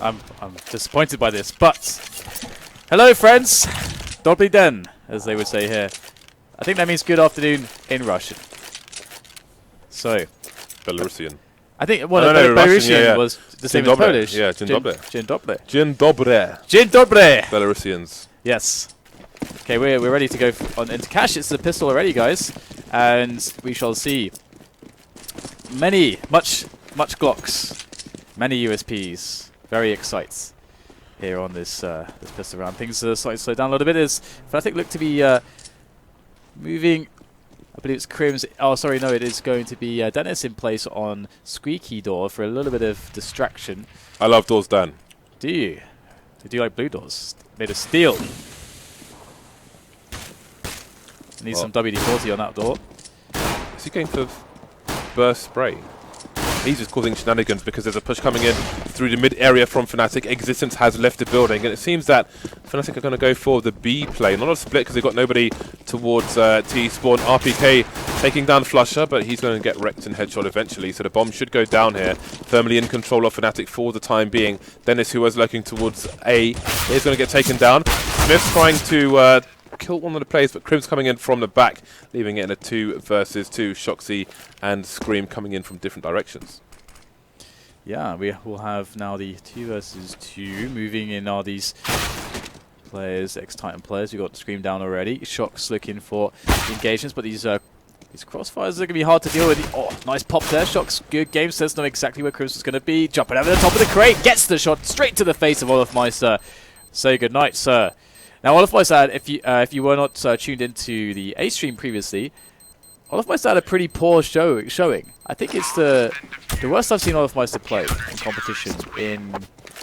I'm disappointed by this, but hello, friends. Dobry den, as they would say here. I think that means good afternoon in Russian. So, Belarusian. I think Belarusian was the same as Polish. Yeah, dzień dobry. Dzień dobry. Dzień dobry. Dzień dobry. Belarusians. Yes. Okay, we're ready to go on into cash. It's the pistol already, guys, and we shall see much Glocks, many USPs. Very excites here on this this pistol round. Things are slightly slowed down a little bit as Fnatic look to be moving. I believe it's KRIMZ. Oh, sorry, no, it is going to be Dennis in place on Squeaky Door for a little bit of distraction. I love doors, Dan. Do you? Do you like blue doors? Made of steel. Need some WD-40 on that door. Is he going for burst spray? He's just causing shenanigans because there's a push coming in through the mid area from Fnatic. Existence has left the building, and it seems that Fnatic are going to go for the B play. Not a split because they've got nobody towards T spawn. RpK taking down flusha, but he's going to get wrecked and headshot eventually. So the bomb should go down here. Firmly in control of Fnatic for the time being. Dennis, who was lurking towards A, is going to get taken down. Smith's trying to kill one of the players, but KRIMZ coming in from the back, leaving it in a 2 versus 2. shoxy and Scream coming in from different directions. Yeah, we will have now the 2 versus 2. Moving in are these players, ex-Titan players. We've got Scream down already. shox looking for engagements, but these crossfires are going to be hard to deal with. Oh, nice pop there. shox, good game. Says know exactly where KRIMZ is going to be. Jumping over the top of the crate. Gets the shot straight to the face of olofmeister. Say goodnight, sir. Now, olofmeister, if you were not tuned into the A stream previously, olofmeister had a pretty poor showing. I think it's the worst I've seen olofmeister play in competition in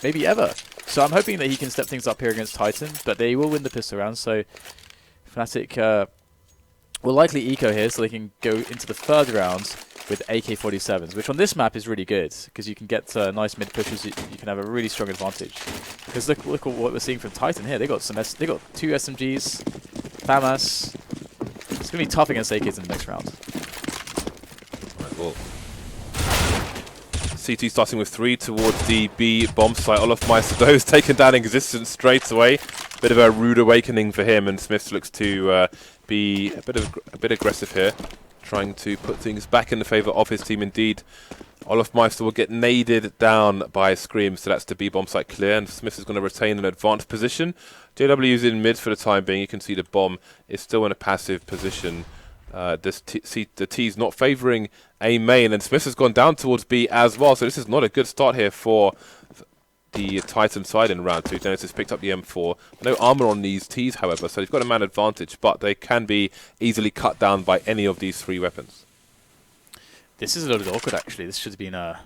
maybe ever. So I'm hoping that he can step things up here against Titan, but they will win the pistol round. So Fnatic will likely eco here, so they can go into the third round with AK-47s, which on this map is really good because you can get nice mid pushes. You can have a really strong advantage. Because look at what we're seeing from Titan here. They got 2 SMGs, FAMAS. It's gonna be tough against AKs in the next round. Right, well, CT starting with 3 towards the B bomb site. olofmeister though is taken down Existence straight away. Bit of a rude awakening for him, and SmithZz looks to be a bit aggressive here, trying to put things back in the favour of his team. Indeed, olofmeister will get naded down by Scream, so that's the B bomb site clear, and SmithZz is going to retain an advanced position. JW is in mid for the time being. You can see the bomb is still in a passive position. The T's not favouring A main, and SmithZz has gone down towards B as well, so this is not a good start here for the Titan side in round 2. Dennis has picked up the M4. No armor on these T's, however, so they've got a man advantage, but they can be easily cut down by any of these 3 weapons. This is a little bit awkward, actually. This should have been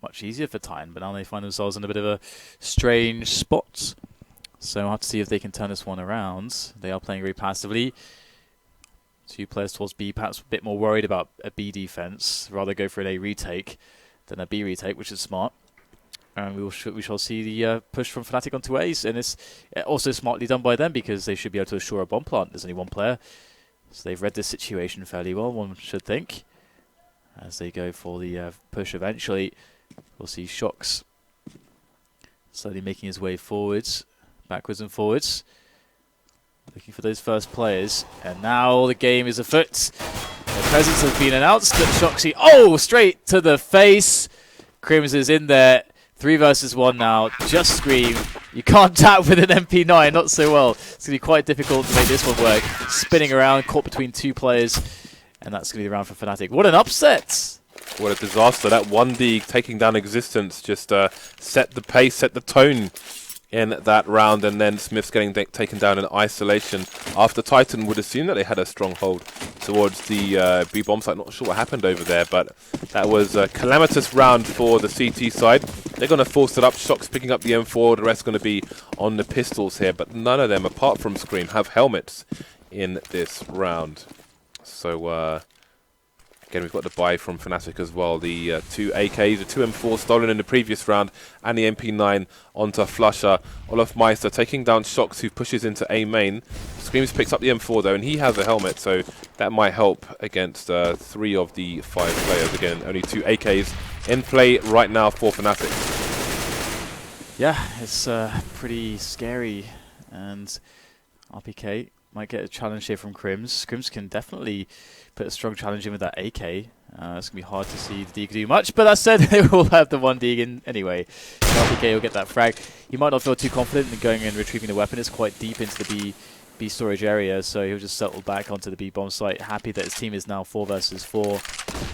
much easier for Titan, but now they find themselves in a bit of a strange spot. So we'll have to see if they can turn this one around. They are playing very passively. 2 players towards B, perhaps a bit more worried about a B defense. Rather go for an A retake than a B retake, which is smart. And we shall see the push from Fnatic onto A's, and it's also smartly done by them because they should be able to assure a bomb plant. There's only 1 player, so they've read this situation fairly well, one should think. As they go for the push eventually, we'll see shox slowly making his way forwards, backwards and forwards, looking for those first players. And now the game is afoot. Their presence has been announced, but shoxy, straight to the face. KRIMZ is in there. 3 versus 1 now. Just Scream. You can't tap with an MP9, not so well. It's going to be quite difficult to make this one work. Spinning around, caught between 2 players. And that's going to be the round for Fnatic. What an upset! What a disaster. That 1D taking down Existence just set the pace, set the tone in that round, and then SmithZz getting taken down in isolation. After Titan would assume that they had a stronghold towards the B bomb site. Not sure what happened over there, but that was a calamitous round for the CT side. They're going to force it up. shox picking up the M4. The rest going to be on the pistols here, but none of them, apart from Scream, have helmets in this round. So again, we've got the buy from Fnatic as well. The 2 AKs, the 2 M4 stolen in the previous round, and the MP9 onto flusha. olofmeister taking down shox, who pushes into A main. Screams picks up the M4 though, and he has a helmet, so that might help against 3 of the 5 players. Again, only 2 AKs in play right now for Fnatic. Yeah, it's pretty scary, and RpK might get a challenge here from KRIMZ. KRIMZ can definitely put a strong challenge in with that AK. It's going to be hard to see the Deeg do much, but that said, they will have the one Deeg in anyway. So RpK will get that frag. He might not feel too confident in going and retrieving the weapon. It's quite deep into the B storage area, so he'll just settle back onto the B bomb site, happy that his team is now 4 versus 4.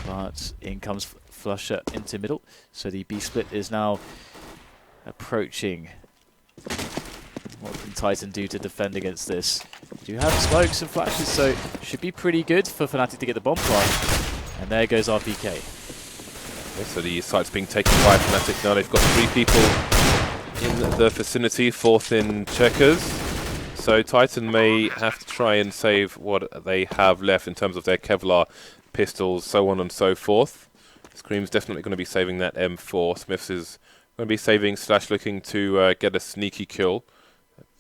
But in comes flusha into middle, so the B split is now approaching. What can Titan do to defend against this? Do have smokes and flashes, so should be pretty good for Fnatic to get the bomb plant. And there goes RpK. Okay, so the site's being taken by Fnatic now. They've got 3 people in the vicinity, 4th in checkers. So Titan may have to try and save what they have left in terms of their Kevlar pistols, so on and so forth. KRIMZ definitely going to be saving that M4. SmithZz is going to be saving / looking to get a sneaky kill.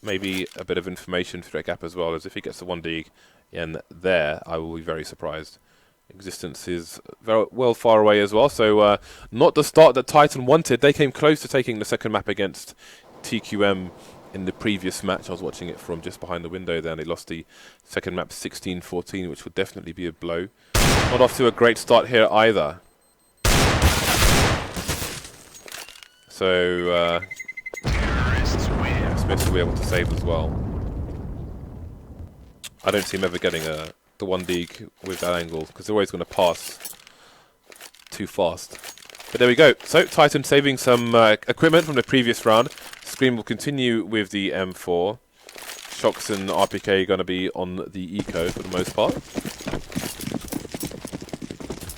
Maybe a bit of information through that gap as well, as if he gets the 1 Deeg in there, I will be very surprised. Existence is very well far away as well, so not the start that Titan wanted. They came close to taking the second map against TQM in the previous match. I was watching it from just behind the window there, and they lost the second map 16-14, which would definitely be a blow. Not off to a great start here either. So SmithZz will be able to save as well. I don't see him ever getting the 1 Deeg with that angle, because they're always going to pass too fast. But there we go. So Titan saving some equipment from the previous round. Scream will continue with the M4. shox and RpK are going to be on the eco for the most part.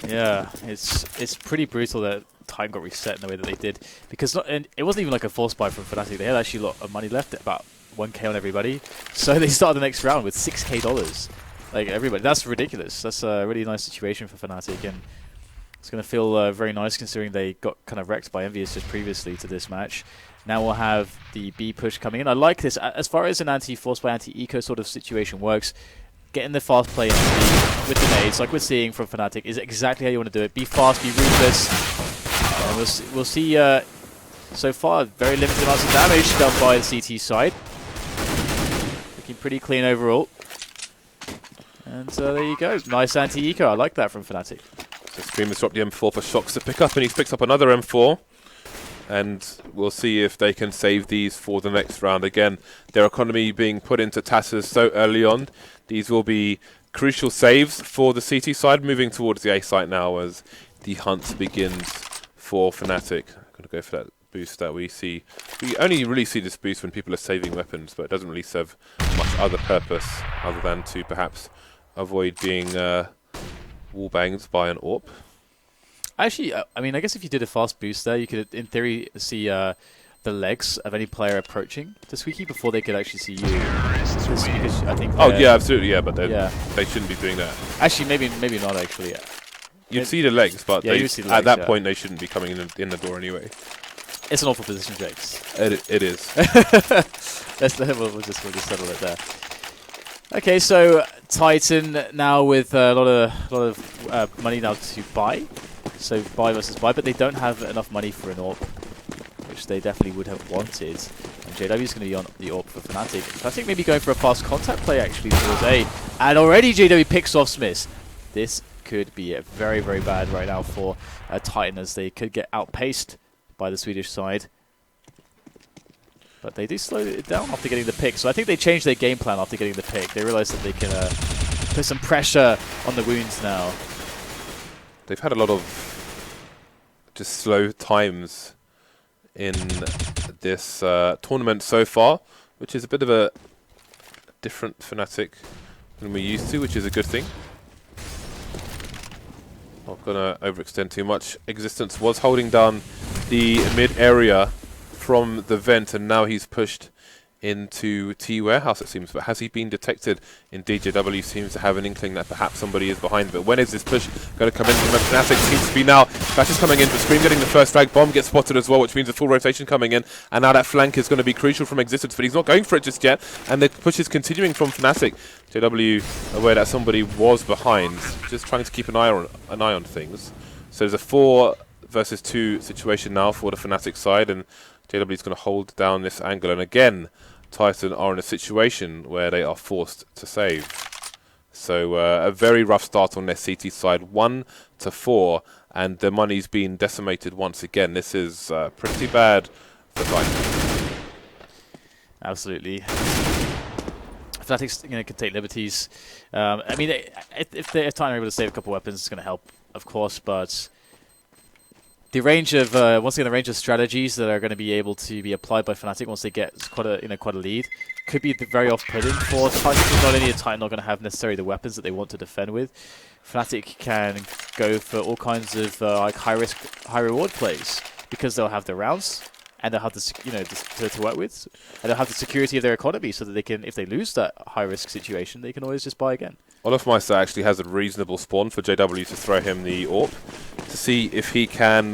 Yeah, it's pretty brutal that time got reset in the way that they did, because and it wasn't even like a force buy from Fnatic. They had actually a lot of money left, about 1k on everybody, so they started the next round with $6k. Like everybody, that's ridiculous. That's a really nice situation for Fnatic, and it's going to feel very nice considering they got kind of wrecked by EnVyUs just previously to this match. Now we'll have the B push coming in. I like this as far as an anti-force by anti-eco sort of situation works. Getting the fast play into B with the nades, like we're seeing from Fnatic, is exactly how you want to do it. Be fast, be ruthless. And we'll see, so far, very limited amounts of damage done by the CT side. Looking pretty clean overall. And there you go. Nice anti-eco. I like that from Fnatic. So Scream has dropped the M4 for shox to pick up, and he's picked up another M4. And we'll see if they can save these for the next round. Again, their economy being put into tatters so early on. These will be crucial saves for the CT side, moving towards the A site now as the hunt begins for Fnatic. I'm going to go for that boost that we see. We only really see this boost when people are saving weapons, but it doesn't really serve much other purpose other than to perhaps avoid being wallbanged by an AWP. Actually, I mean, I guess if you did a fast boost there, you could, in theory, see the legs of any player approaching to Squeaky before they could actually see you. Because I think yeah, absolutely, yeah, but they shouldn't be doing that. Actually, maybe not, actually, yeah. You'd see the legs, but yeah, see the legs, at that point, they shouldn't be coming in the door anyway. It's an awful position, Jakes. It is. We'll just settle it there. Okay, so Titan now with a lot of money now to buy. So buy versus buy, but they don't have enough money for an AWP, which they definitely would have wanted. And JW is going to be on the AWP for Fnatic. Fnatic maybe going for a fast contact play actually towards A. And already JW picks off SmithZz. This could be very, very bad right now for Titan, as they could get outpaced by the Swedish side. But they do slow it down after getting the pick. So I think they changed their game plan after getting the pick. They realized that they can put some pressure on the wounds now. They've had a lot of just slow times in this tournament so far, which is a bit of a different Fnatic than we're used to, which is a good thing. Not gonna overextend too much. Existence was holding down the mid area from the vent, and now he's pushed into T warehouse, it seems. But has he been detected? Indeed, JW seems to have an inkling that perhaps somebody is behind. But when is this push going to come in from Fnatic? Seems to be now. Flash is coming in for Scream, getting the first frag. Bomb gets spotted as well, which means a full rotation coming in. And now that flank is going to be crucial from Existence, but he's not going for it just yet. And the push is continuing from Fnatic. JW aware that somebody was behind, just trying to keep an eye on things. So there's a 4 versus 2 situation now for the Fnatic side, and JW is going to hold down this angle, and again, Titan are in a situation where they are forced to save. So a very rough start on their CT side, 1-4, and the money's been decimated once again. This is pretty bad for Titan. Absolutely. Fnatic's can take liberties. I mean, if Titan are able to save a couple weapons, it's going to help, of course, but the range of once again the range of strategies that are going to be able to be applied by Fnatic once they get quite a lead could be very off-putting for Titan. Not only are Titan not going to have necessarily the weapons that they want to defend with, Fnatic can go for all kinds of like high-risk, high-reward plays because they'll have the rounds and they'll have the to work with, and they'll have the security of their economy so that they can, if they lose that high-risk situation, they can always just buy again. Olofmeister actually has a reasonable spawn for JW to throw him the AWP to see if he can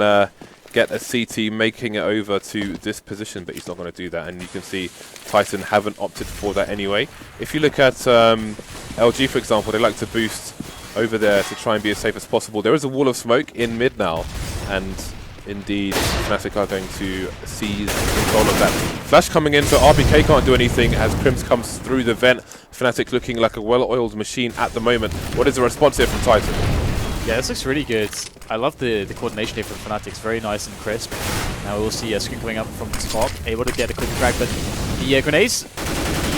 get a CT making it over to this position, but he's not going to do that, and you can see Titan haven't opted for that anyway. If you look at LG, for example, they like to boost over there to try and be as safe as possible. There is a wall of smoke in mid now, and indeed Fnatic are going to seize control of that. Flash coming in, so RpK can't do anything as KRIMZ comes through the vent. Fnatic looking like a well-oiled machine at the moment. What is the response here from Titan? Yeah, this looks really good. I love the coordination here from Fnatic. It's very nice and crisp. Now we'll see a screen coming up from the top, able to get a quick frag, but the grenades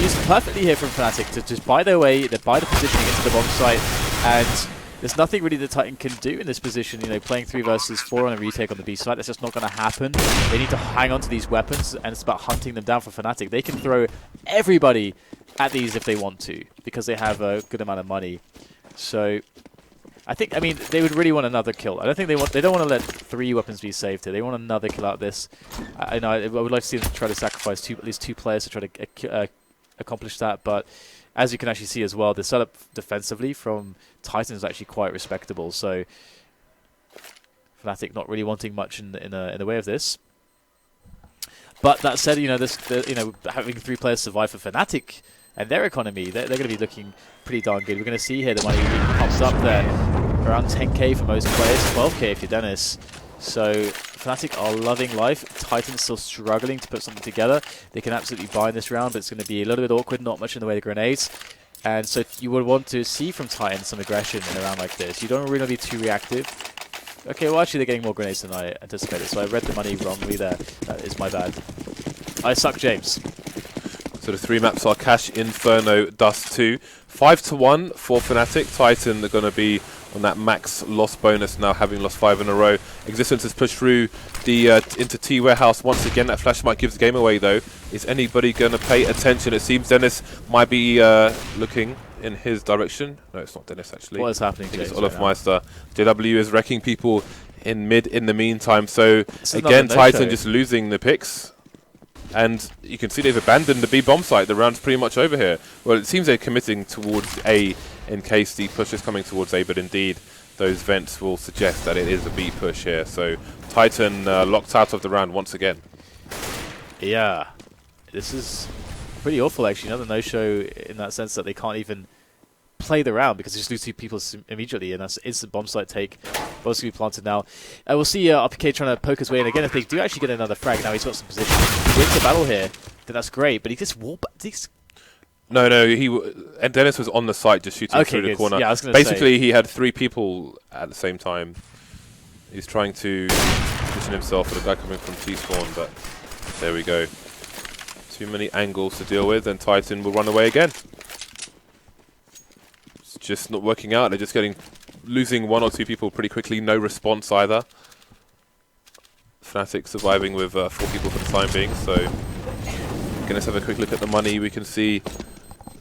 used perfectly here from Fnatic to just buy their way, they buy the positioning into the bomb site, and there's nothing really that Titan can do in this position. You know, playing 3 versus 4 on a retake on the B side, that's just not going to happen. They need to hang on to these weapons, and it's about hunting them down for Fnatic. They can throw everybody at these if they want to, because they have a good amount of money. So I mean, they would really want another kill. I don't think they don't want to let 3 weapons be saved here. They want another kill out of this. I would like to see them try to sacrifice at least 2 players to try to accomplish that, but as you can actually see as well, the setup defensively from Titan is actually quite respectable. So Fnatic not really wanting much in the way of this. But that said, having 3 players survive for Fnatic and their economy, they're going to be looking pretty darn good. We're going to see here the money pops up there, around 10k for most players, 12k if you're Dennis. So Fnatic are loving life. Titan's still struggling to put something together. They can absolutely buy in this round, but it's going to be a little bit awkward, not much in the way of grenades. And so you would want to see from Titan some aggression in a round like this. You don't really be too reactive. Okay, well actually they're getting more grenades than I anticipated, so I read the money wrongly there. That is my bad. I suck, James. So the 3 maps are Cash, Inferno, Dust 2. 5-1 for Fnatic. Titan are going to be on that max loss bonus now, having lost 5 in a row. Existence has pushed through the into T warehouse once again. That flash might give the game away though. Is anybody going to pay attention? It seems Dennis might be looking in his direction. No, it's not Dennis actually. What is happening? It's Olofmeister. JW is wrecking people in mid in the meantime. So again, Titan just losing the picks. And you can see they've abandoned the B bomb site. The round's pretty much over here. Well, it seems they're committing towards A in case the push is coming towards A, but indeed those vents will suggest that it is a B push here. So Titan locked out of the round once again. Yeah, this is pretty awful actually. Another no-show in that sense that they can't even play the round because they just lose 2 people immediately, and that's instant bomb site take. Both going to be planted now. We'll see RpK trying to poke his way in again. If they do actually get another frag, now he's got some position. He wins the battle here, then that's great. But he just warp. No, and Dennis was on the site just shooting through the corner. Yeah, I was gonna Basically, he had 3 people at the same time. He's trying to position himself for the guy coming from T-spawn, but there we go. Too many angles to deal with, and Titan will run away again. It's just not working out. They're just losing 1 or 2 people pretty quickly. No response either. Fnatic surviving with 4 people for the time being. So, let's have a quick look at the money. We can see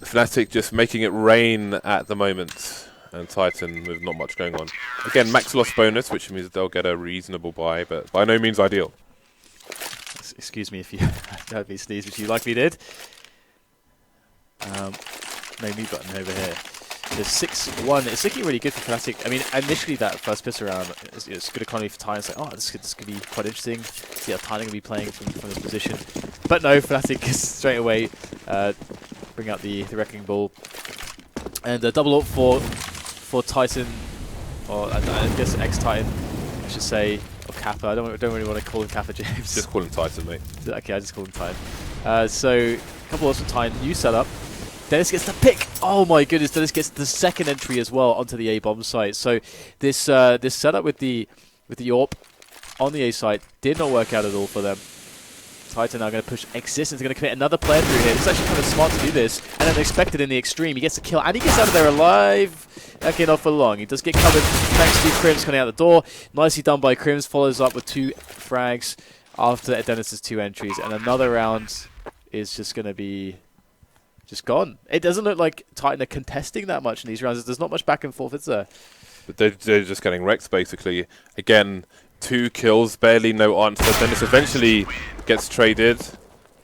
Fnatic just making it rain at the moment, and Titan with not much going on. Again, max loss bonus, which means they'll get a reasonable buy, but by no means ideal. Excuse me if you heard me sneeze, which you likely did. No mute button over here. There's 6-1. It's looking really good for Fnatic. I mean, initially that first piss around, it's good economy for Titan. It's like, oh, this could be quite interesting. See how Titan going to be playing from this position. But no, Fnatic is straight away bring out the Wrecking Ball. And a double up for Titan, or I guess ex-Titan, I should say, or Kappa. I don't really want to call him Kappa James. Just call him Titan, mate. Okay, I just call him Titan. So, a couple of time, new setup. Dennis gets the pick. Oh my goodness, Dennis gets the second entry as well onto the A bomb site. So this this setup with the AWP on the A site did not work out at all for them. Titan now going to push Existence, going to commit another player through here. It's actually kind of smart to do this, and unexpected in the extreme. He gets the kill, and he gets out of there alive. Okay, not for long. He does get covered thanks to KRIMZ coming out the door. Nicely done by KRIMZ, follows up with 2 frags after Dennis's 2 entries, and another round is just going to be just gone. It doesn't look like Titan are contesting that much in these rounds. There's not much back and forth, is there? But they're just getting wrecked, basically. Again, 2 kills, barely no answer. Dennis eventually gets traded,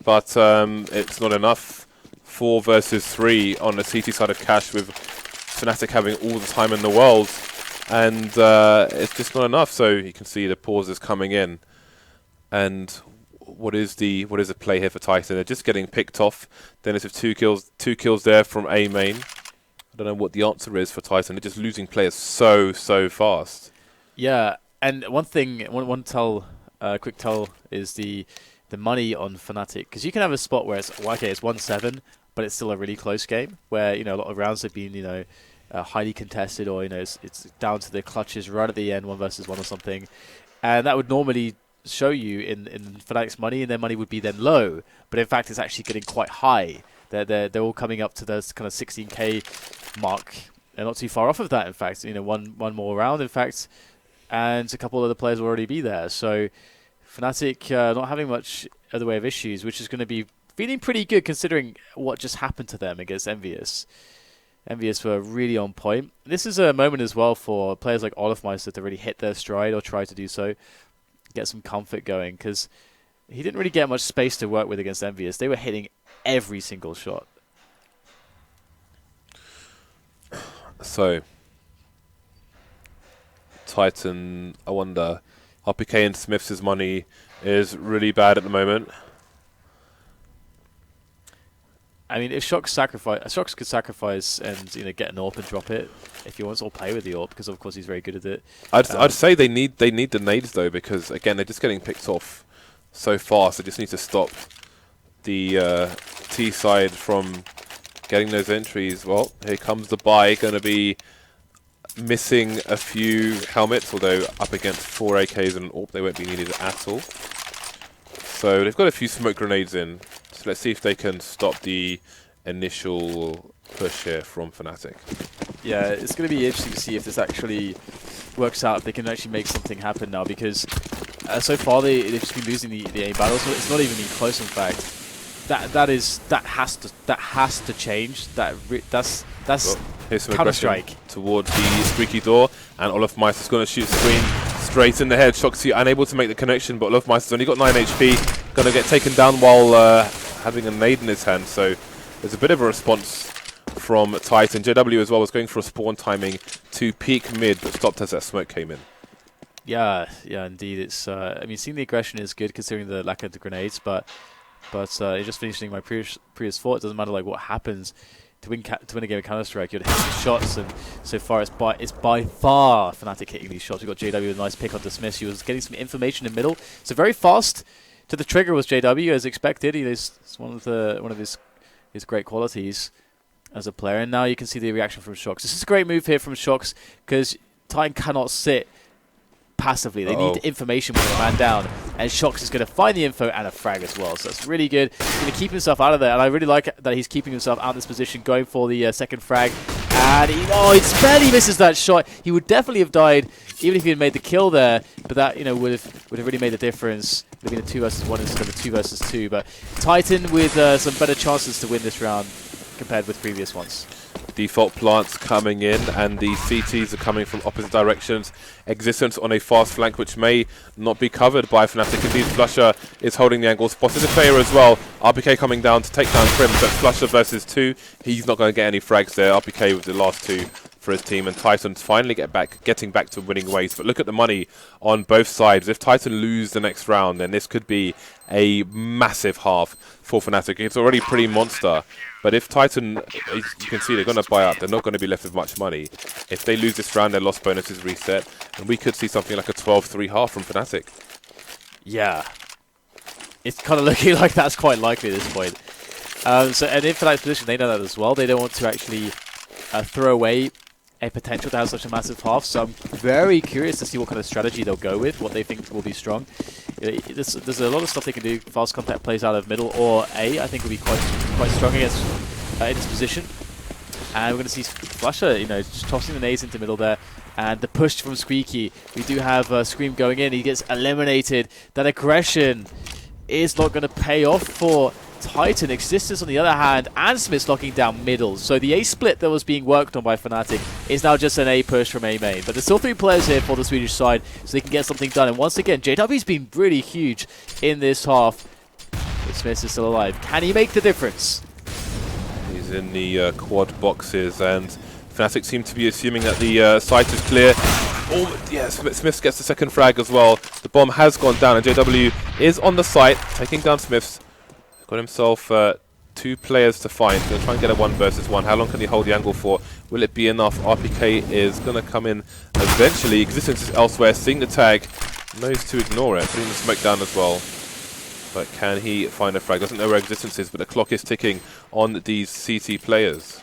but it's not enough. 4 versus 3 on the CT side of Cash, with Fnatic having all the time in the world, and it's just not enough. So you can see the pauses coming in, and what is the play here for Titan? They're just getting picked off. Dennis with 2 kills there from A main. I don't know what the answer is for Titan. They're just losing players so fast. Yeah, and one thing, quick tell is the money on Fnatic, because you can have a spot where it's okay, it's 1-7, but it's still a really close game where a lot of rounds have been highly contested, or it's down to the clutches right at the end, 1 versus 1 or something, and that would normally show you in Fnatic's money, and their money would be then low, but in fact it's actually getting quite high. They're all coming up to the kind of 16k mark. They're not too far off of that, in fact. One more round, in fact, and a couple of the players will already be there. So Fnatic not having much other way of issues, which is going to be feeling pretty good considering what just happened to them against EnVyUs. EnVyUs were really on point. This is a moment as well for players like olofmeister to really hit their stride, or try to do so, get some comfort going, because he didn't really get much space to work with against EnVyUs. They were hitting every single shot. So Titan, I wonder, RpK and SmithZz money is really bad at the moment. I mean, if shox could sacrifice and get an AWP and drop it if he wants, or play with the AWP, because of course he's very good at it. I'd say they need the nades though, because again they're just getting picked off so fast. They just need to stop the T side from getting those entries. Well, here comes the buy, going to be missing a few helmets, although up against 4 AKs and an AWP they won't be needed at all. So they've got a few smoke grenades in. So let's see if they can stop the initial push here from Fnatic. Yeah, it's going to be interesting to see if this actually works out, if they can actually make something happen now, because so far they've just been losing the aim battles. So it's not even been close, in fact. That has to change. That's Counter-Strike towards the squeaky door, and olofmeister's going to shoot screen straight in the head. shox unable to make the connection, but olofmeister's only got 9 HP, going to get taken down while having a nade in his hand. So there's a bit of a response from Titan. JW as well was going for a spawn timing to peek mid, but stopped as that smoke came in. Yeah, indeed. It's I mean, seeing the aggression is good considering the lack of the grenades, but just finishing my previous thought, it doesn't matter like what happens to win a game of Counter-Strike, you're hitting the shots, and so far it's by far Fnatic hitting these shots. We've got JW with a nice pick on Dismiss. He was getting some information in the middle, so very fast to the trigger was JW as expected. It's one of his great qualities as a player, and now you can see the reaction from shox. This is a great move here from shox, because Titan cannot sit passively. They need information with a man down, and shox is going to find the info and a frag as well. So that's really good. He's going to keep himself out of there, and I really like that he's keeping himself out of this position, going for the second frag. And he barely misses that shot. He would definitely have died even if he had made the kill there, but that would have really made the difference. It would have been a 2 versus 1 instead of a 2 versus 2. But Titan with some better chances to win this round compared with previous ones. Default plants coming in, and the CTs are coming from opposite directions. Existence on a fast flank, which may not be covered by Fnatic. Indeed, flusha is holding the angle. Spotted the player as well. RpK coming down to take down KRIMZ, but flusha versus 2. He's not going to get any frags there. RpK with the last 2 for his team, and Titans finally getting back to winning ways. But look at the money on both sides. If Titan lose the next round, then this could be a massive half for Fnatic. It's already pretty monster. But if Titan, you can see they're going to buy up. They're not going to be left with much money. If they lose this round, their loss bonus is reset. And we could see something like a 12-3 half from Fnatic. Yeah. It's kind of looking like that's quite likely at this point. And in Fnatic's position, they know that as well. They don't want to actually throw away a potential to have such a massive half. So I'm very curious to see what kind of strategy they'll go with, what they think will be strong. There's a lot of stuff they can do. Fast contact plays out of middle or A, I think will be quite strong against in this position. And we're going to see flusha, just tossing the nades into middle there. And the push from Squeaky. We do have Scream going in. He gets eliminated. That aggression is not going to pay off for Titan. Existence on the other hand, and SmithZz locking down middle. So the A split that was being worked on by Fnatic is now just an A push from A main. But there's still 3 players here for the Swedish side, so they can get something done. And once again, JW's been really huge in this half. But SmithZz is still alive. Can he make the difference? He's in the quad boxes, and Fnatic seem to be assuming that the site is clear. Oh, yeah, SmithZz gets the second frag as well. The bomb has gone down, and JW is on the site, taking down SmithZz. Got himself 2 players to find. Going to try and get a 1 versus 1. How long can he hold the angle for? Will it be enough? RpK is going to come in eventually. Existence is elsewhere. Seeing the tag, knows to ignore it. Putting the smoke down as well. But can he find a frag? Doesn't know where Existence is, but the clock is ticking on these CT players.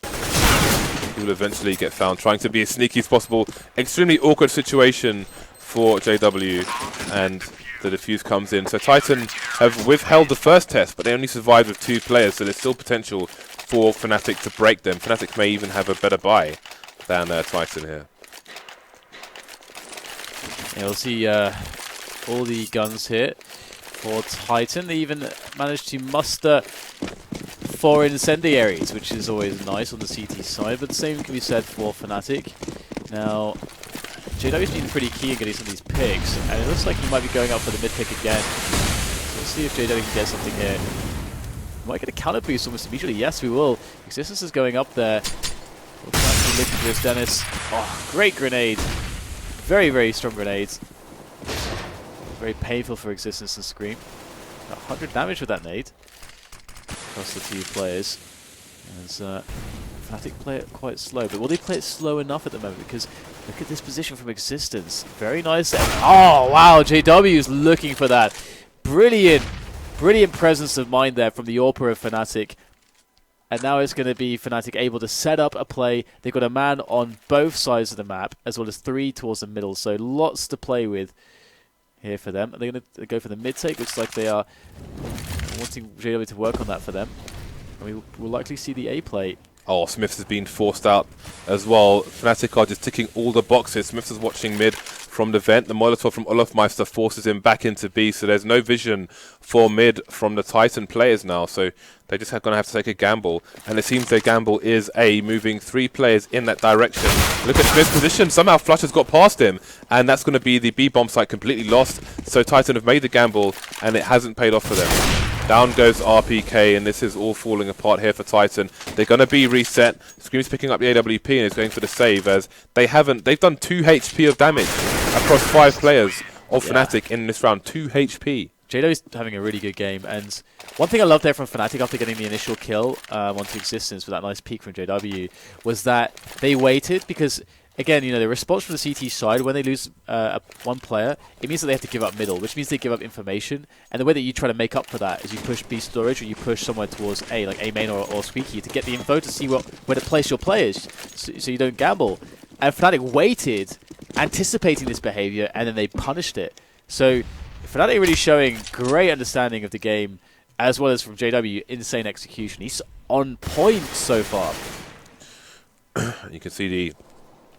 He will eventually get found, trying to be as sneaky as possible. Extremely awkward situation for JW, and the defuse comes in. So Titan have withheld the first test, but they only survived with 2 players, so there's still potential for Fnatic to break them. Fnatic may even have a better buy than Titan here. Yeah, we'll see all the guns here for Titan. They even managed to muster 4 incendiaries, which is always nice on the CT side, but the same can be said for Fnatic. Now, JW's been pretty key in getting some of these picks, and it looks like he might be going up for the mid pick again. So we'll see if JW can get something here. We might get a counter boost almost immediately. Yes, we will. Existence is going up there. We'll try to look for this, Dennis. Oh, great grenade. Very, very strong grenades. Very painful for Existence and Scream. 100 damage with that nade across the 2 players. As Fnatic play it quite slow, but will they play it slow enough at the moment? Because look at this position from Existence. Very nice. Oh, wow. JW is looking for that. Brilliant. Brilliant presence of mind there from the AWPer of Fnatic. And now it's going to be Fnatic able to set up a play. They've got a man on both sides of the map, as well as 3 towards the middle. So lots to play with here for them. Are they going to go for the mid take? Looks like they are wanting JW to work on that for them. And we will likely see the A play. Oh, SmithZz has been forced out as well. Fnatic are just ticking all the boxes. SmithZz is watching mid from the vent. The Molotov from olofmeister forces him back into B, so there's no vision for mid from the Titan players now. So they're just going to have to take a gamble. And it seems their gamble is A, moving 3 players in that direction. Look at SmithZz's position. Somehow flusha's got past him. And that's going to be the B bomb site completely lost. So Titan have made the gamble, and it hasn't paid off for them. Down goes RpK, and this is all falling apart here for Titan. They're going to be reset. Scream's picking up the AWP and is going for the save, as they've done 2 HP of damage across 5 players of Fnatic in this round. 2 HP. JW's having a really good game, and one thing I loved there from Fnatic after getting the initial kill onto Existence with that nice peek from JW was that they waited, because again, the response from the CT side, when they lose 1 player, it means that they have to give up middle, which means they give up information. And the way that you try to make up for that is you push B storage, or you push somewhere towards A, like A main or Squeaky, to get the info to see where to place your players, so you don't gamble. And Fnatic waited, anticipating this behavior, and then they punished it. So Fnatic really showing great understanding of the game, as well as from JW, insane execution. He's on point so far. You can see the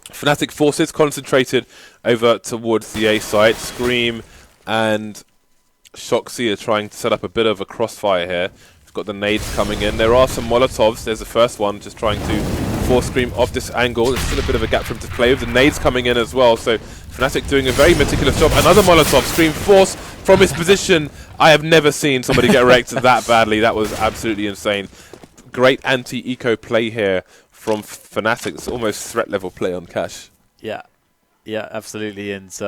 Fnatic forces concentrated over towards the A site. Scream and shoxy are trying to set up a bit of a crossfire here. We've got the nades coming in. There are some Molotovs. There's the first one just trying to force Scream off this angle. There's still a bit of a gap for him to play with. The nades coming in as well. So Fnatic doing a very meticulous job. Another Molotov. Scream force from his position. I have never seen somebody get wrecked that badly. That was absolutely insane. Great anti-eco play here from Fnatic. It's almost threat level play on Cash. Yeah, yeah, absolutely, and it's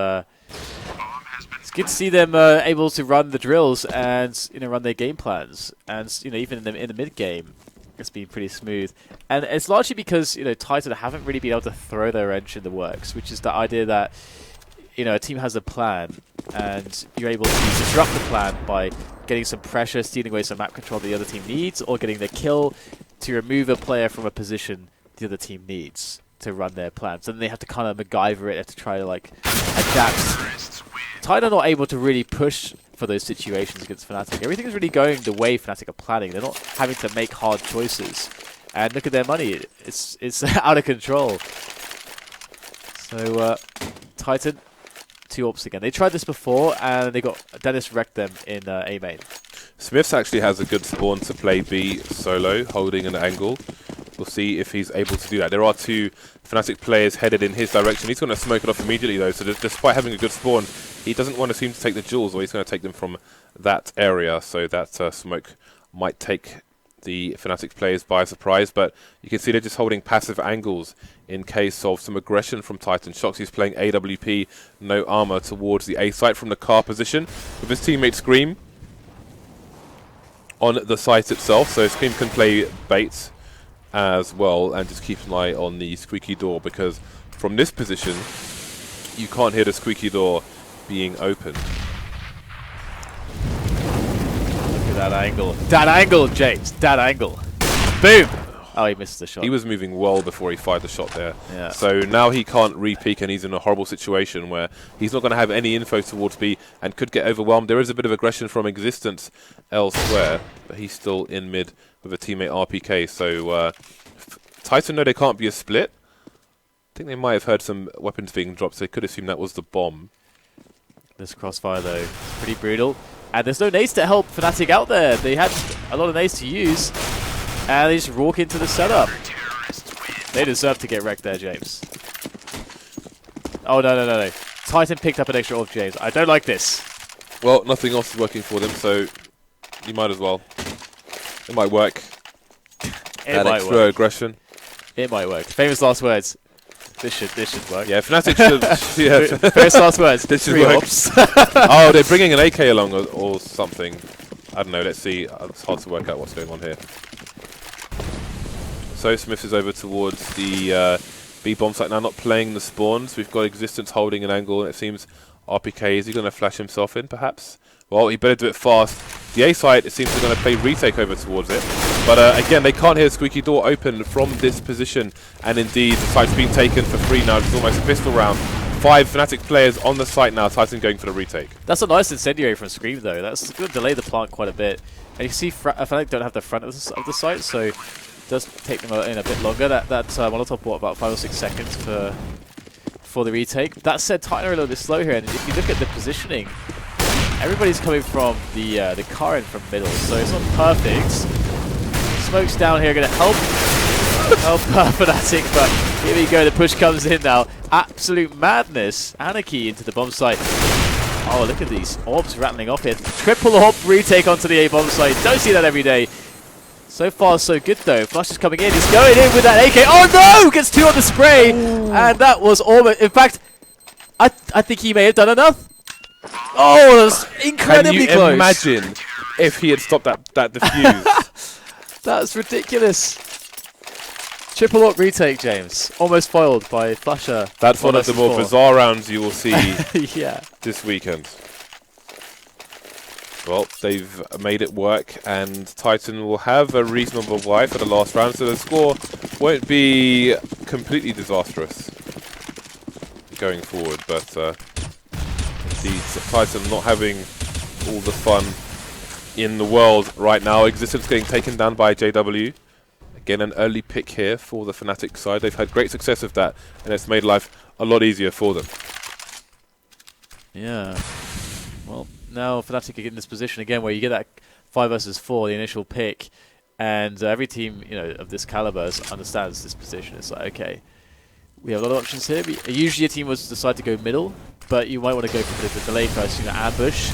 good to see them able to run the drills and run their game plans, and even in the mid game, it's been pretty smooth, and it's largely because Titan haven't really been able to throw their wrench in the works, which is the idea that a team has a plan, and you're able to disrupt the plan by getting some pressure, stealing away some map control that the other team needs, or getting the kill to remove a player from a position the other team needs to run their plans. And then they have to kind of MacGyver it to try to adapt. Titan are not able to really push for those situations against Fnatic. Everything is really going the way Fnatic are planning. They're not having to make hard choices. And look at their money. It's out of control. So Titan, 2 AWPs again. They tried this before, and they got Dennis wrecked them in A main. SmithZz actually has a good spawn to play B solo, holding an angle. We'll see if he's able to do that. There are 2 Fnatic players headed in his direction. He's going to smoke it off immediately, though. So despite having a good spawn, he doesn't want to seem to take the jewels, or he's going to take them from that area. So that smoke might take the Fnatic players by surprise. But you can see they're just holding passive angles in case of some aggression from Titan. shox is playing AWP, no armor, towards the A site from the car position with his teammate Scream on the site itself. So Scream can play bait as well and just keep an eye on the squeaky door, because from this position you can't hear the squeaky door being opened. Look at that angle. That angle, James. That angle. Boom! Oh, he missed the shot. He was moving well before he fired the shot there. Yeah. So now he can't re-peek, and he's in a horrible situation where he's not going to have any info towards B and could get overwhelmed. There is a bit of aggression from Existence elsewhere, but he's still in mid with a teammate RPK. So Titan know they can't be a split. I think they might have heard some weapons being dropped, so they could assume that was the bomb. This crossfire, though, is pretty brutal. And there's no nades to help Fnatic out there. They had a lot of nades to use, and they just walk into the setup. They deserve to get wrecked there, James. Oh, no. Titan picked up an extra off James. I don't like this. Well, nothing else is working for them, so you might as well. It might work. It might extra work. aggression. It might work. Famous last words. This should work. Yeah, Fnatic should. Yeah. Famous last words. This should 3 work. AWPs. Oh, they're bringing an AK along or something. I don't know. Let's see. It's hard to work out what's going on here. So Smith is over towards the B bomb site now, not playing the spawns. We've got Existence holding an angle, and it seems RPK, is he going to flash himself in, perhaps? Well, he better do it fast. The A side, it seems they're going to play retake over towards it. But again, they can't hear the squeaky door open from this position. And indeed, the site's been taken for free now. It's almost a pistol round. 5 Fnatic players on the site now. Titan going for the retake. That's a nice incendiary from Scream, though. That's going to delay the plant quite a bit. And you can see Fnatic don't have the front of the site, so it does take them in a bit longer. That Molotov bought about 5 or 6 seconds for the retake. That said, Titan are a little bit slow here. And if you look at the positioning, everybody's coming from the car end from middle, so it's not perfect. Smokes down here, going to help Fnatic, but here we go. The push comes in now. Absolute madness. Anarchy into the bomb site. Oh, look at these orbs rattling off here. Triple AWP retake onto the A bomb site. Don't see that every day. So far, so good though. Flush is coming in. He's going in with that AK. Oh no! Gets 2 on the spray, and that was almost. In fact, I think he may have done enough. Oh, that's incredibly close. Can you imagine if he had stopped that defuse? That's ridiculous. Triple AWP retake, James. Almost foiled by flusha. That's one of the more bizarre rounds you will see yeah. this weekend. Well, they've made it work, and Titan will have a reasonable buy for the last round, so the score won't be completely disastrous going forward, but Titan not having all the fun in the world right now. Existence getting taken down by JW. Again, an early pick here for the Fnatic side. They've had great success with that, and it's made life a lot easier for them. Yeah. Well, now Fnatic are in this position again where you get that 5 versus 4, the initial pick, and every team of this caliber understands this position. It's like, okay, we have a lot of options here. Usually a team would decide to go middle, but you might want to go for the delay first, ambush.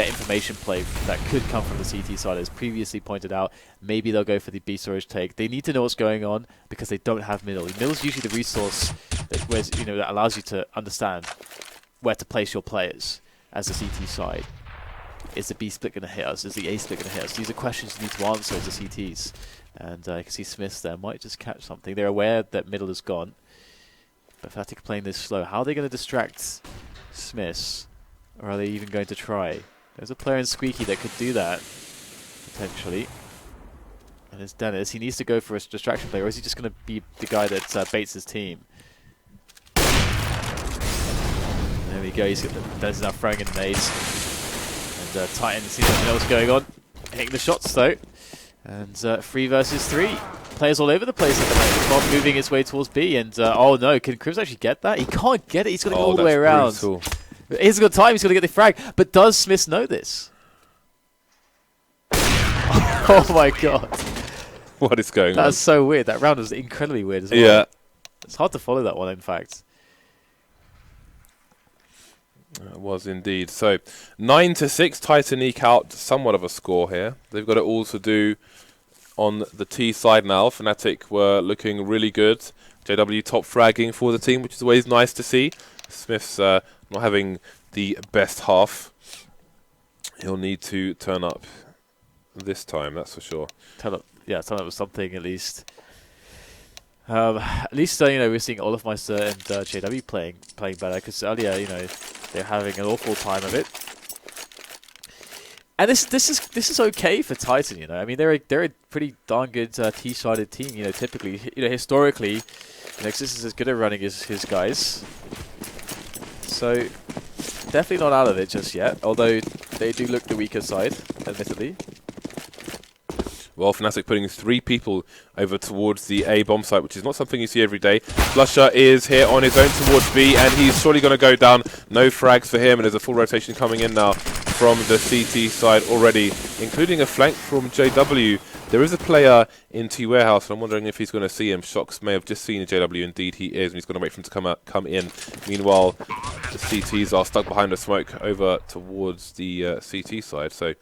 information play that could come from the CT side, as previously pointed out. Maybe they'll go for the B storage take. They need to know what's going on because they don't have middle. Middle is usually the resource that allows you to understand where to place your players as the CT side. Is the B split going to hit us? Is the A split going to hit us? These are questions you need to answer as the CTs. And I can see SmithZz there might just catch something. They're aware that middle is gone. But Fnatic playing this slow. How are they going to distract SmithZz? Or are they even going to try? There's a player in Squeaky that could do that, potentially. And it's Dennis. He needs to go for a distraction play, or is he just going to be the guy that baits his team? There we go. Dennis is now throwing in nades. And Titan seems like they know what's going on. Hitting the shots, though. And 3 versus 3. Players all over the place at the moment. Bob moving his way towards B. And oh no, can KRIMZ actually get that? He can't get it. He's got to go all the way around. Brutal. He's got time. He's got to get the frag. But does SmithZz know this? Oh my god. What is going on? That's so weird. That round was incredibly weird as well. Yeah. It's hard to follow that one, in fact. It was indeed. So 9-6, Titan eke out somewhat of a score here. They've got it all to do on the T side now. Fnatic were looking really good. JW top fragging for the team, which is always nice to see. SmithZz not having the best half. He'll need to turn up this time, that's for sure. Turn up with something at least. At least we're seeing olofmeister and JW playing better, because earlier they're having an awful time of it. And this is okay for Titan. I mean, they're a pretty darn good T-sided team. Typically, historically, SmithZz is as good at running as his guys. So definitely not out of it just yet. Although they do look the weaker side, admittedly. Well, Fnatic putting 3 people over towards the A bomb site, which is not something you see every day. flusha is here on his own towards B, and he's surely going to go down. No frags for him, and there's a full rotation coming in now from the CT side already, including a flank from JW. There is a player in T warehouse, and I'm wondering if he's going to see him. shox may have just seen JW. Indeed, he is, and he's going to wait for him to come in. Meanwhile, the CTs are stuck behind the smoke over towards the CT side. So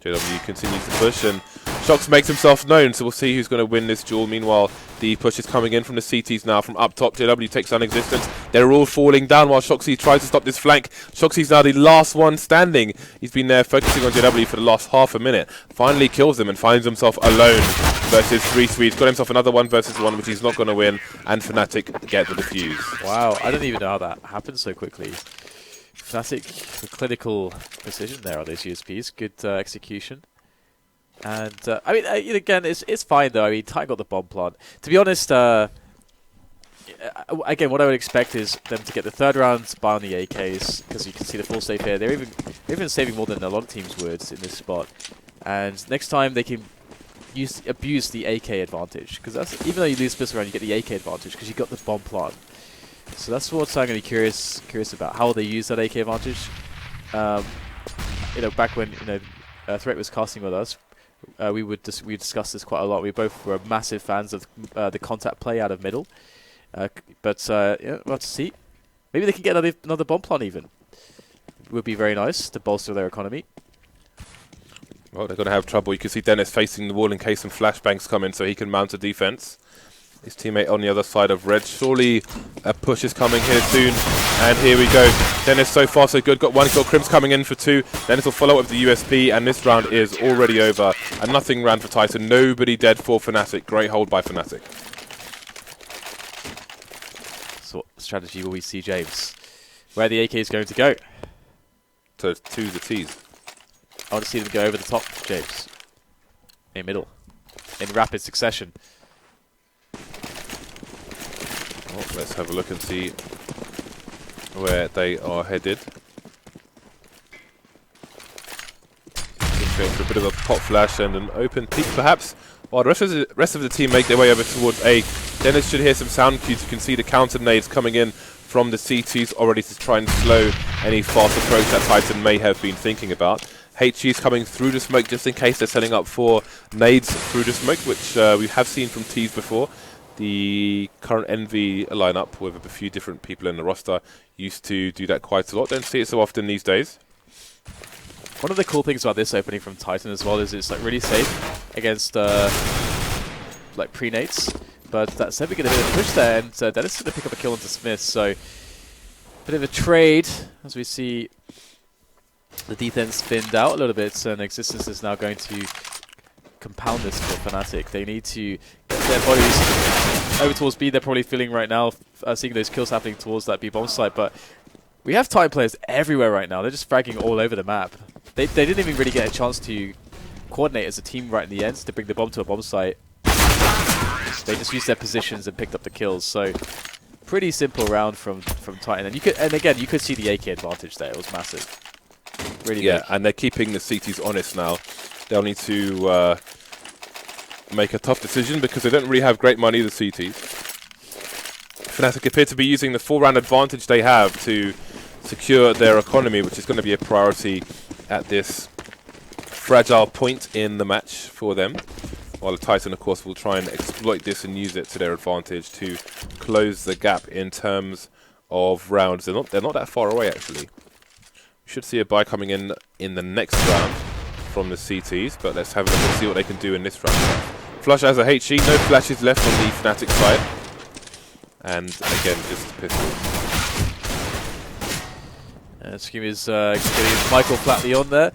JW continues to push, and shox makes himself known, so we'll see who's going to win this duel. Meanwhile, the push is coming in from the CTs now from up top. JW takes down Existence. They're all falling down while shoxy tries to stop this flank. shoxy's now the last one standing. He's been there focusing on JW for the last half a minute. Finally kills him and finds himself alone versus 3 Swedes. Got himself another 1 versus 1, which he's not going to win, and Fnatic get the defuse. Wow, I don't even know how that happened so quickly. Fnatic, the clinical precision there on those USPs. Good execution. And, I mean, again, it's fine, though. I mean, Titan got the bomb plant. To be honest, again, what I would expect is them to get the 3rd round buy on the AKs, because you can see the full save here. They're even saving more than a lot of teams would in this spot. And next time they can abuse the AK advantage, because that's, even though you lose this round, you get the AK advantage because you got the bomb plant. So that's what I'm going to be curious about. How will they use that AK advantage? Back when Threat was casting with us, we discussed this quite a lot. We both were massive fans of the contact play out of middle. We'll have to see. Maybe they can get another bomb plant even. It would be very nice to bolster their economy. Well, they're going to have trouble. You can see Dennis facing the wall in case some flashbangs come in so he can mount a defense. His teammate on the other side of red. Surely a push is coming here soon. And here we go. Dennis so far so good. Got 1 kill. KRIMZ coming in for 2. Dennis will follow up with the USP. And this round is already over. A nothing round for Titan. Nobody dead for Fnatic. Great hold by Fnatic. So what strategy will we see, James? Where the AK is going to go? To the T's. I want to see them go over the top, James. In middle. In rapid succession. Well, let's have a look and see where they are headed. Just going for a bit of a pop flash and an open peek, perhaps. While the rest of the team make their way over towards A, Dennis should hear some sound cues. You can see the counter nades coming in from the CTs already to try and slow any fast approach that Titan may have been thinking about. HG is coming through the smoke just in case they're setting up for nades through the smoke, which we have seen from T's before. The current EnVy lineup with a few different people in the roster used to do that quite a lot. Don't see it so often these days. One of the cool things about this opening from Titan as well is it's like really safe against like pre-nates. But that said, we get a bit of a push there, and Dennis is going to pick up a kill onto Smith. So bit of a trade as we see the defense thinned out a little bit, and Existence is now going to compound this for Fnatic. They need to get their bodies over towards B. They're probably feeling right now, seeing those kills happening towards that B bomb site, but we have Titan players everywhere right now. They're just fragging all over the map. They didn't even really get a chance to coordinate as a team right in the end to bring the bomb to a bomb site. They just used their positions and picked up the kills. So pretty simple round from Titan. And again, you could see the AK advantage there. It was massive. Really big. And they're keeping the CTs honest now. They'll need to make a tough decision because they don't really have great money, the CTs. Fnatic appear to be using the 4-round advantage they have to secure their economy, which is going to be a priority at this fragile point in the match for them. While the Titan, of course, will try and exploit this and use it to their advantage to close the gap in terms of rounds. They're not that far away, actually. We should see a buy coming in the next round from the CTs, but let's have a look and see what they can do in this round. flusha has a HE, no flashes left on the Fnatic side. And again, just pistols. Scream is getting Michael flatly on there,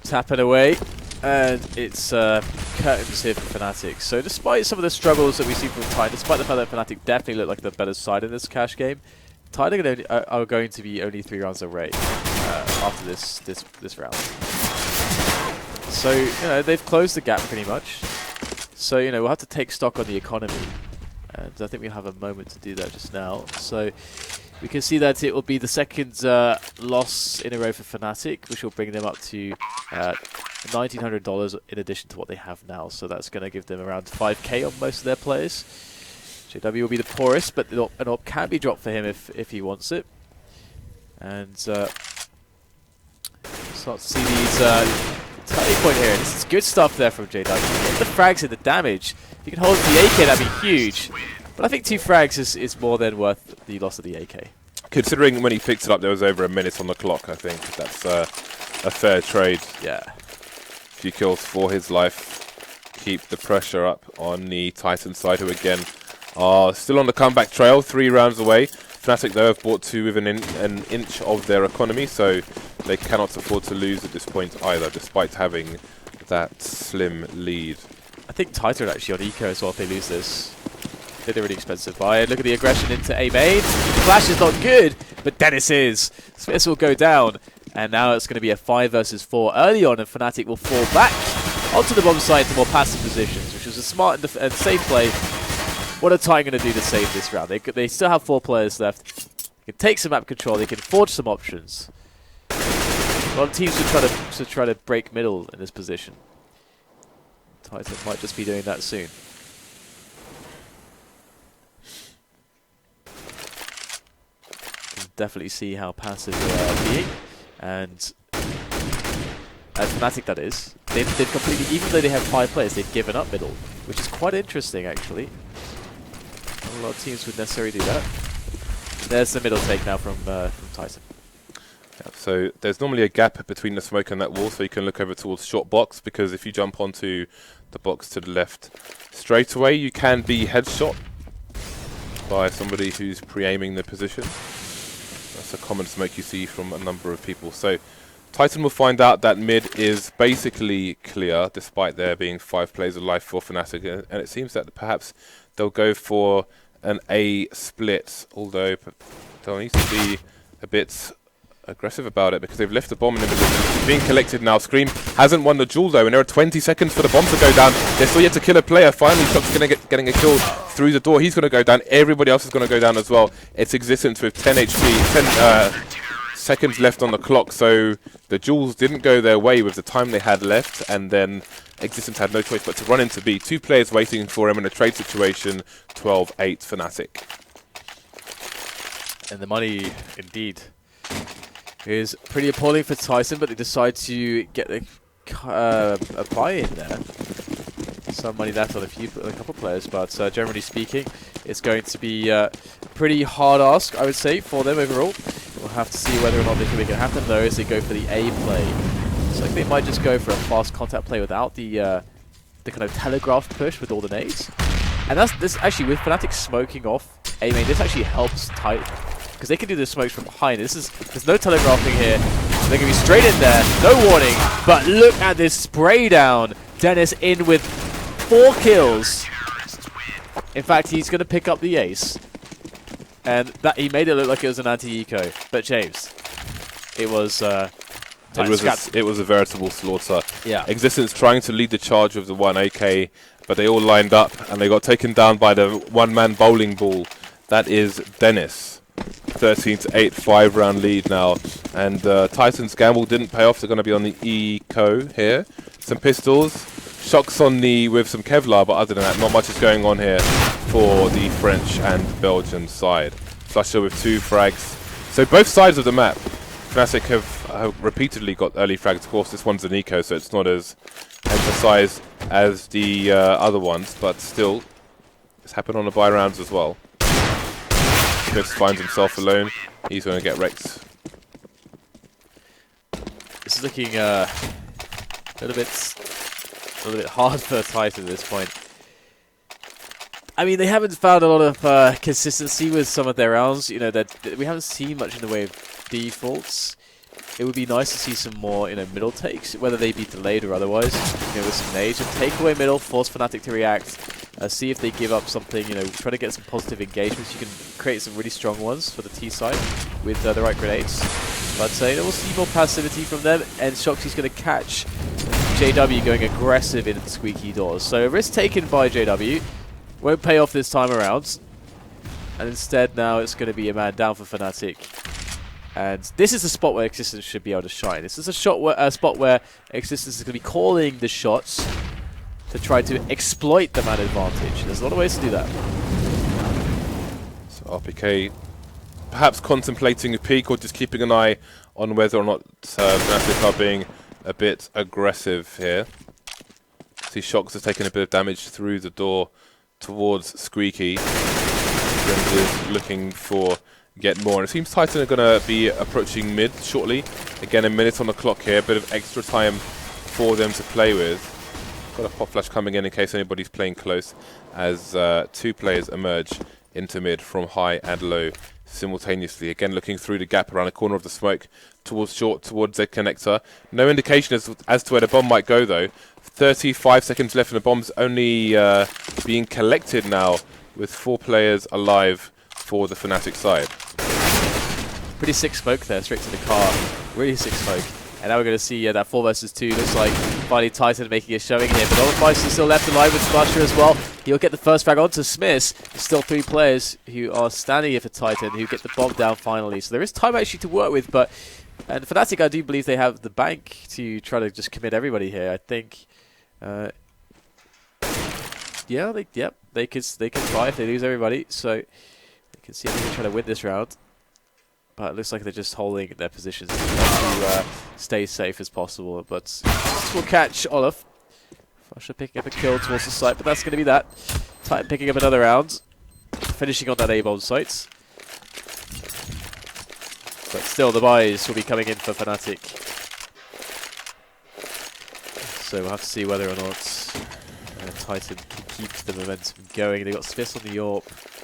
tapping away, and it's curtains here for Fnatic. So despite some of the struggles that we see from Titan, despite the fact that Fnatic definitely look like the better side in this cash game, Titan are going to be only 3 rounds away after this round. So, you know, they've closed the gap pretty much. So, you know, we'll have to take stock on the economy. And I think we'll have a moment to do that just now. So we can see that it will be the second loss in a row for Fnatic, which will bring them up to $1,900 in addition to what they have now. So that's going to give them around 5k on most of their players. JW will be the poorest, but an AWP can be dropped for him if he wants it. And start to see these turning point here. This is good stuff there from JW. Get the frags and the damage. If you can hold the AK, that'd be huge. But I think 2 frags is more than worth the loss of the AK. Considering when he picked it up, there was over a minute on the clock, I think. That's a fair trade. Yeah. A few kills for his life. Keep the pressure up on the Titan side, who again are still on the comeback trail, 3 rounds away. Fnatic, though, have brought to within an inch of their economy, so they cannot afford to lose at this point either, despite having that slim lead. I think Titan are actually on eco as well if they lose this. They're a really expensive buy. And look at the aggression into A main. Flash is not good, but Dennis is. SmithZz will go down, and now it's going to be a 5 versus 4 early on, and Fnatic will fall back onto the bomb site to more passive positions, which was a smart and safe play. What are Titan going to do to save this round? They still have 4 players left. They can take some map control. They can forge some options. A lot of teams will try to break middle in this position. Titan might just be doing that soon. You can definitely see how passive they are being, and Fnatic, that is, they've completely, even though they have 5 players, they've given up middle, which is quite interesting actually. Not a lot of teams would necessarily do that. There's the middle take now from Titan. Yeah, so there's normally a gap between the smoke and that wall, so you can look over towards short box, because if you jump onto the box to the left straight away, you can be headshot by somebody who's pre-aiming the position. That's a common smoke you see from a number of people. So Titan will find out that mid is basically clear, despite there being 5 players alive for Fnatic, and it seems that perhaps they'll go for an A split, although they'll need to be a bit aggressive about it because they've left the bomb in the middle. It's being collected now. Scream hasn't won the duel though, and there are 20 seconds for the bomb to go down. They're still yet to kill a player. Finally, shox getting a kill through the door. He's going to go down. Everybody else is going to go down as well. It's Existence with 10 HP, 10 seconds left on the clock, so the duels didn't go their way with the time they had left, and then Existence had no choice but to run into B. 2 players waiting for him in a trade situation. 12-8 Fnatic. And the money, indeed, is pretty appalling for Titan, but they decide to get a buy-in there. Some money left on a couple players, but generally speaking, it's going to be a pretty hard ask, I would say, for them overall. We'll have to see whether or not they can make it happen, though, as they go for the A play. Looks like they might just go for a fast contact play without the kind of telegraph push with all the nades. And that's this actually with Fnatic smoking off A main, this actually helps tight because they can do the smokes from behind. There's no telegraphing here. So they're gonna be straight in there, no warning. But look at this spray down. Dennis in with 4 kills. In fact, he's gonna pick up the ace, and that he made it look like it was an anti-eco. But James, it was. It was a veritable slaughter. Yeah. Existence trying to lead the charge with the 1 AK, but they all lined up and they got taken down by the one-man bowling ball. That is Dennis. 13-8, 5-round lead now. And Titan's gamble didn't pay off. They're going to be on the eco here. Some pistols. Shox on the with some Kevlar, but other than that, not much is going on here for the French and Belgian side. flusha with 2 frags. So both sides of the map, Fnatic have repeatedly got early frags. Of course, this one's an eco, so it's not as emphasized as the other ones, but still, it's happened on the buy rounds as well. SmithZz finds himself alone. He's going to get wrecked. This is looking a little bit hard for Titan at this point. I mean, they haven't found a lot of consistency with some of their rounds. You know, that we haven't seen much in the way of defaults. It would be nice to see some more, middle takes, whether they be delayed or otherwise. With some nades, and take away middle, force Fnatic to react. See if they give up something. Try to get some positive engagements. You can create some really strong ones for the T side with the right grenades. But we'll see more passivity from them, and shoxy's going to catch JW going aggressive in squeaky doors. So a risk taken by JW won't pay off this time around, and instead now it's going to be a man down for Fnatic. And this is the spot where Existence should be able to shine. This is a spot where Existence is going to be calling the shots to try to exploit the man advantage. There's a lot of ways to do that. So RpK perhaps contemplating a peek or just keeping an eye on whether or not Fnatic are being a bit aggressive here. See shox has taken a bit of damage through the door towards Squeaky. KRIMZ is looking for get more. And it seems Titan are going to be approaching mid shortly. Again, a minute on the clock here. A bit of extra time for them to play with. Got a pop flash coming in case anybody's playing close as 2 players emerge into mid from high and low simultaneously. Again, looking through the gap around the corner of the smoke towards short, towards Z connector. No indication as to where the bomb might go though. 35 seconds left and the bomb's only being collected now with 4 players alive for the Fnatic side. Pretty sick smoke there, straight to the car. Really sick smoke. And now we're going to see that 4 versus 2. Looks like finally Titan making a showing here. But olofmeister still left alive with flusha as well. He'll get the first frag onto SmithZz. There's still 3 players who are standing here for Titan who get the bomb down finally. So there is time actually to work with. But and Fnatic, I do believe they have the bank to try to just commit everybody here. I think, yeah, they could buy if they lose everybody. So they can see if they can try to win this round. But it looks like they're just holding their positions to stay safe as possible. But we'll catch Olof. flusha picking up a kill towards the site, but that's going to be that. Titan picking up another round. Finishing on that A-bomb site. But still, the buys will be coming in for Fnatic. So we'll have to see whether or not Titan can keep the momentum going. They've got SmithZz on the AWP.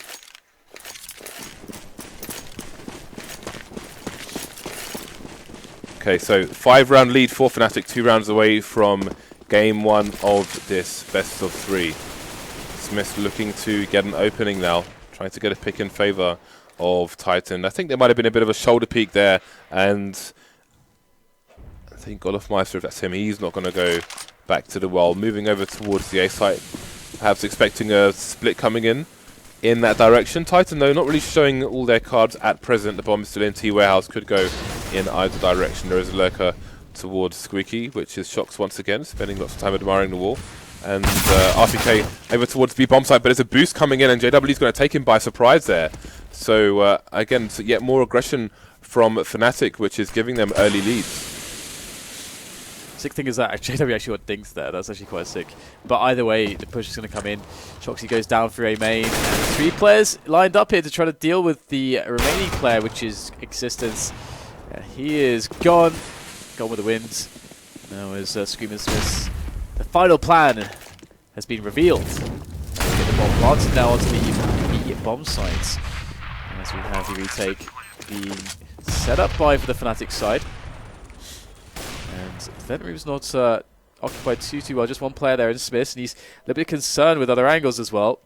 Okay, so 5-round lead for Fnatic, 2 rounds away from game 1 of this best of 3. SmithZz looking to get an opening now, trying to get a pick in favour of Titan. I think there might have been a bit of a shoulder peek there, and I think olofmeister, if that's him, he's not going to go back to the well. Moving over towards the A site, perhaps expecting a split coming in that direction. Titan, though, not really showing all their cards at present. The bomb is still in T-Warehouse, could go in either direction. There is a lurker towards Squeaky, which is shox once again, spending lots of time admiring the wall. And RpK over towards B bomb site, but there's a boost coming in, and JW is going to take him by surprise there. So again, so yet more aggression from Fnatic, which is giving them early leads. Sick thing is that JW actually got dings there. That's actually quite sick. But either way, the push is going to come in. shoxy goes down through A main. And 3 players lined up here to try to deal with the remaining player, which is Existence. He is gone with the wind. Now as SmithZz, the final plan has been revealed. We'll get the bomb planted now onto the bomb sites. As we have the retake being set up for the Fnatic side. And Benrlitom's not occupied too well, just one player there in SmithZz, and he's a little bit concerned with other angles as well.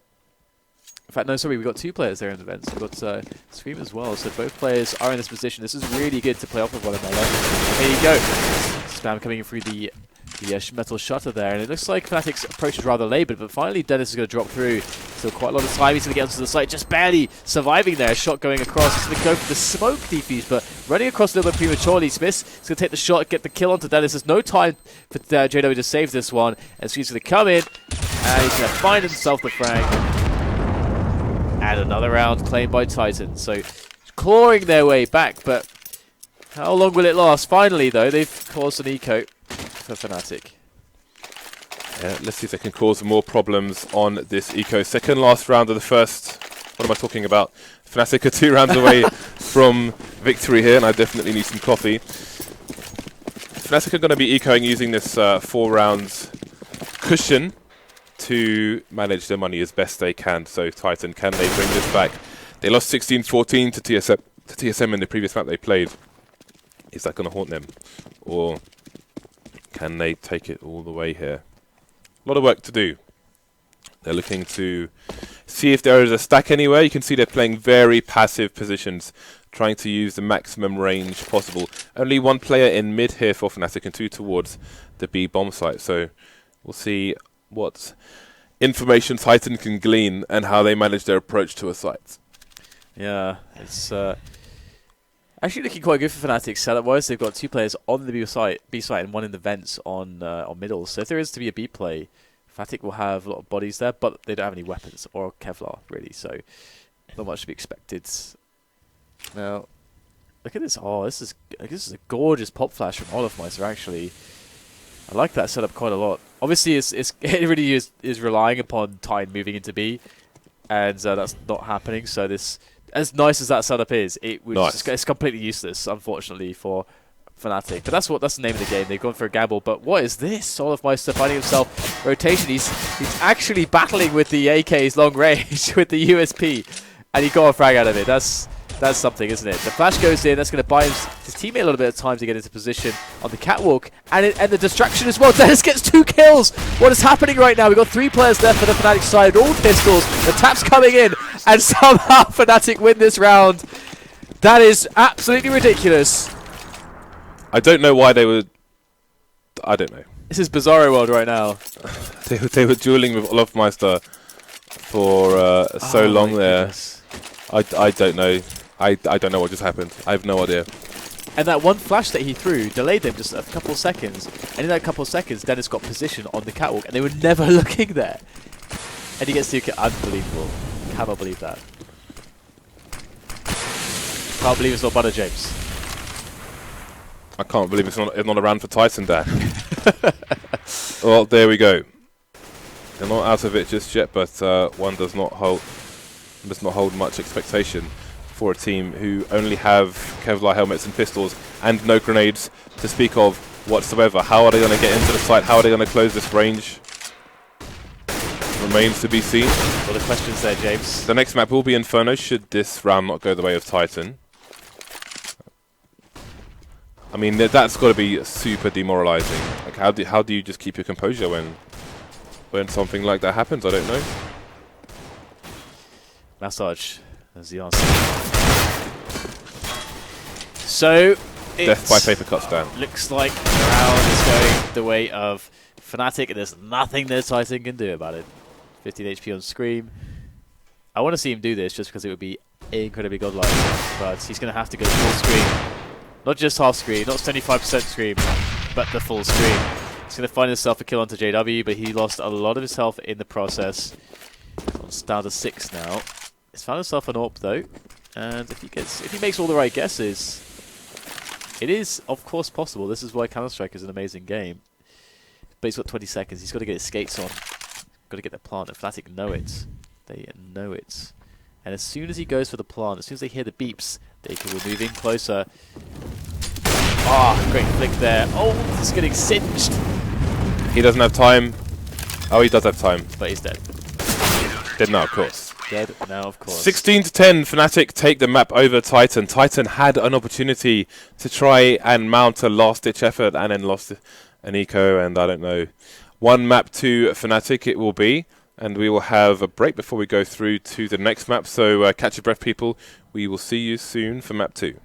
In fact, no, sorry, we've got two players there in the vents. We've got Scream as well, so both players are in this position. This is really good to play off of one another. Here you go. Spam coming in through the metal shutter there, and it looks like Fnatic's approach is rather laboured, but finally Dennis is going to drop through. Still quite a lot of time. He's going to get onto the site, just barely surviving there. Shot going across. He's going to go for the smoke defuse, but running across a little bit prematurely. SmithZz is going to take the shot, get the kill onto Dennis. There's no time for JW to save this one, and so he's going to come in, and he's going to find himself the frag. And another round claimed by Titan. So clawing their way back, but how long will it last? Finally, though, they've caused an eco for Fnatic. Yeah, let's see if they can cause more problems on this eco. Second last round of the first. What am I talking about? Fnatic are 2 rounds away from victory here, and I definitely need some coffee. Fnatic are going to be ecoing using this 4 rounds cushion to manage their money as best they can. So Titan, can they bring this back? They lost 16-14 to TSM in the previous map they played. Is that going to haunt them? Or can they take it all the way here? A lot of work to do. They're looking to see if there is a stack anywhere. You can see they're playing very passive positions, trying to use the maximum range possible. Only 1 player in mid here for Fnatic and 2 towards the B bomb site. So we'll see what information Titan can glean and how they manage their approach to a site. Yeah, it's actually looking quite good for Fnatic setup-wise. They've got 2 players on the B site and 1 in the vents on middle. So if there is to be a B play, Fnatic will have a lot of bodies there, but they don't have any weapons or Kevlar really. So not much to be expected. Now, look at this. Oh, this is a gorgeous pop flash from olofmeister. Actually, I like that setup quite a lot. Obviously, it really is relying upon Titan moving into B, and that's not happening. So this, as nice as that setup is, it's completely useless, unfortunately, for Fnatic. But that's the name of the game. They've gone for a gamble. But what is this? olofmeister finding himself rotation. He's actually battling with the AK's long range with the USP, and he got a frag out of it. That's something, isn't it? The flash goes in. That's going to buy his teammate a little bit of time to get into position on the catwalk. And the distraction as well. Dennis gets 2 kills. What is happening right now? We've got 3 players left for the Fnatic side. All pistols. The tap's coming in. And somehow Fnatic win this round. That is absolutely ridiculous. I don't know why they would... I don't know. This is Bizarro World right now. they were dueling with olofmeister for so long there. I don't know. I don't know what just happened. I have no idea. And that one flash that he threw delayed them just a couple of seconds. And in that couple of seconds, Dennis got position on the catwalk, and they were never looking there. And he gets to unbelievable. Cannot believe that. Can't believe it's not Butter James. I can't believe it's not a round for Titan, Dan. Well, there we go. They're not out of it just yet, but one does not hold much expectation for a team who only have Kevlar helmets and pistols and no grenades to speak of whatsoever. How are they going to get into the site? How are they going to close this range? Remains to be seen. What are the questions there, James? The next map will be Inferno, should this round not go the way of Titan. I mean, that's got to be super demoralizing. Like, how do you just keep your composure when something like that happens? I don't know. Massage as the answer. So, death by paper cuts down. Looks like the round is going the way of Fnatic, and there's nothing that Titan can do about it. 15 HP on Scream. I want to see him do this just because it would be incredibly godlike, but he's going to have to go full Scream. Not just half Scream, not 75% Scream, but the full Scream. He's going to find himself a kill onto JW, but he lost a lot of his health in the process. It's down to 6 now. He's found himself an AWP though, and if he makes all the right guesses, it is of course possible. This is why Counter-Strike is an amazing game. But he's got 20 seconds. He's got to get his skates on. Got to get the plant. And Fnatic know it. They know it. And as soon as he goes for the plant, as soon as they hear the beeps, we're moving closer. Ah, great flick there. Oh, he's getting singed. He doesn't have time. Oh, he does have time. But he's dead. Dead now, of course. Dead now, of course. 16 to 10, Fnatic take the map over Titan. Titan had an opportunity to try and mount a last-ditch effort and then lost an eco, and I don't know. One map to Fnatic it will be, and we will have a break before we go through to the next map. So catch your breath, people. We will see you soon for map 2.